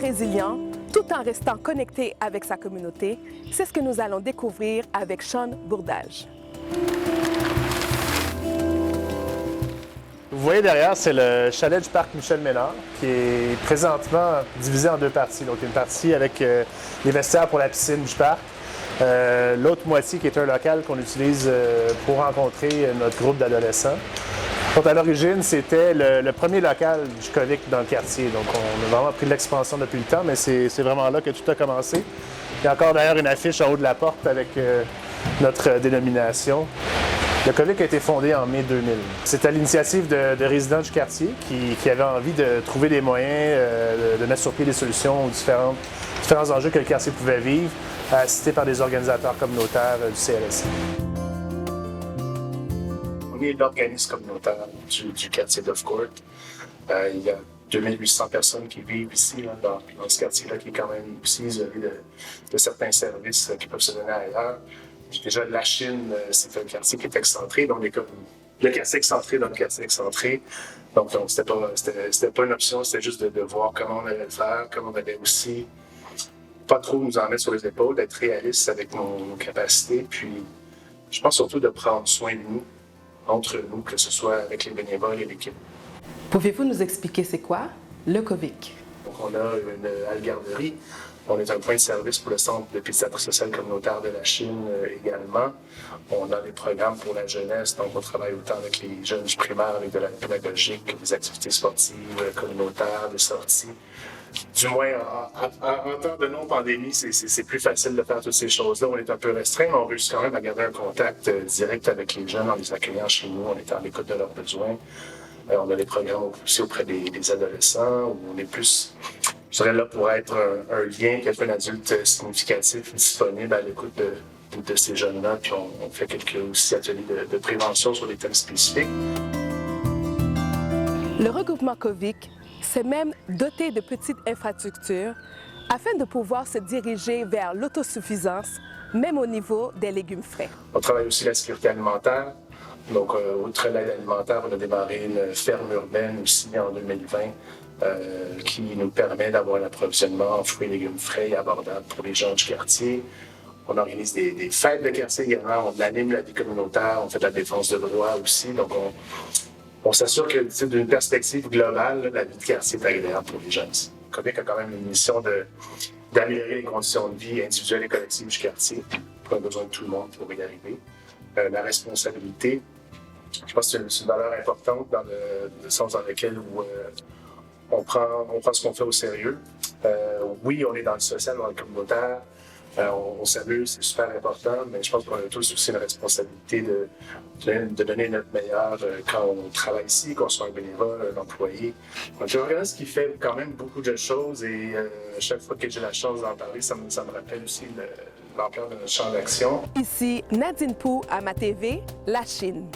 résilient tout en restant connecté avec sa communauté, c'est ce que nous allons découvrir avec Sean Bourdage. Vous voyez derrière, c'est le chalet du parc Michel Ménard qui est présentement divisé en deux parties. Donc, une partie avec les vestiaires pour la piscine du parc. L'autre moitié qui est un local qu'on utilise pour rencontrer notre groupe d'adolescents. Donc, à l'origine, c'était le premier local du COVIC dans le quartier. Donc, on a vraiment pris de l'expansion depuis le temps, mais c'est vraiment là que tout a commencé. Il y a encore d'ailleurs une affiche en haut de la porte avec notre dénomination. Le COVIC a été fondé en mai 2000. C'est à l'initiative de résidents du quartier qui avaient envie de trouver des moyens de mettre sur pied des solutions aux différents enjeux que le quartier pouvait vivre, assistés par des organisateurs communautaires du CLSC. On est l'organisme communautaire du quartier d'Off Court. Il y a 2800 personnes qui vivent ici, là, dans ce quartier-là, qui est quand même aussi isolé de certains services qui peuvent se donner ailleurs. Déjà, la Chine, c'est un quartier qui est excentré, donc on est comme le quartier excentré dans le quartier excentré. Donc c'était pas une option, c'était juste de voir comment on allait le faire, comment on allait aussi pas trop nous en mettre sur les épaules, d'être réaliste avec nos capacités, puis je pense surtout de prendre soin de nous, entre nous, que ce soit avec les bénévoles et l'équipe. Pouvez-vous nous expliquer c'est quoi le COVIC? Donc on a une halle-garderie. On est un point de service pour le Centre de pédiatrie sociale communautaire de la Chine également. On a des programmes pour la jeunesse, donc on travaille autant avec les jeunes du primaire, avec de la pédagogique, des activités sportives, communautaires, des sorties. Du moins, en temps de non-pandémie, c'est plus facile de faire toutes ces choses-là. On est un peu restreint, mais on réussit quand même à garder un contact direct avec les jeunes en les accueillant chez nous, en étant à l'écoute de leurs besoins. On a des programmes aussi auprès des adolescents, où on est plus... Je serais là pour être un lien, être un adulte significatif, disponible à l'écoute de ces jeunes-là. Puis on fait quelques aussi ateliers de prévention sur des thèmes spécifiques. Le regroupement COVIC s'est même doté de petites infrastructures afin de pouvoir se diriger vers l'autosuffisance, même au niveau des légumes frais. On travaille aussi la sécurité alimentaire. Donc, outre l'aide alimentaire, on a démarré une ferme urbaine aussi en 2020. Qui nous permet d'avoir un approvisionnement en fruits et légumes frais et abordables pour les gens du quartier. On organise des fêtes de quartier également, on anime la vie communautaire, on fait de la défense de droits aussi. Donc, on s'assure que d'une perspective globale, la vie de quartier est agréable pour les jeunes. Le COVIC a quand même une mission d'améliorer les conditions de vie individuelles et collectives du quartier. On a besoin de tout le monde pour y arriver. La responsabilité, je pense que c'est une valeur importante dans le sens dans lequel on prend ce qu'on fait au sérieux. Oui, on est dans le social, dans le communautaire. On s'amuse, c'est super important, mais je pense qu'on a tous aussi une responsabilité de donner notre meilleur quand on travaille ici, qu'on soit un bénévole, un employé. Donc, c'est un organisme qui fait quand même beaucoup de choses et chaque fois que j'ai la chance d'en parler, ça me rappelle aussi l'ampleur de notre champ d'action. Ici Nadine Pou à ma TV, La Chine.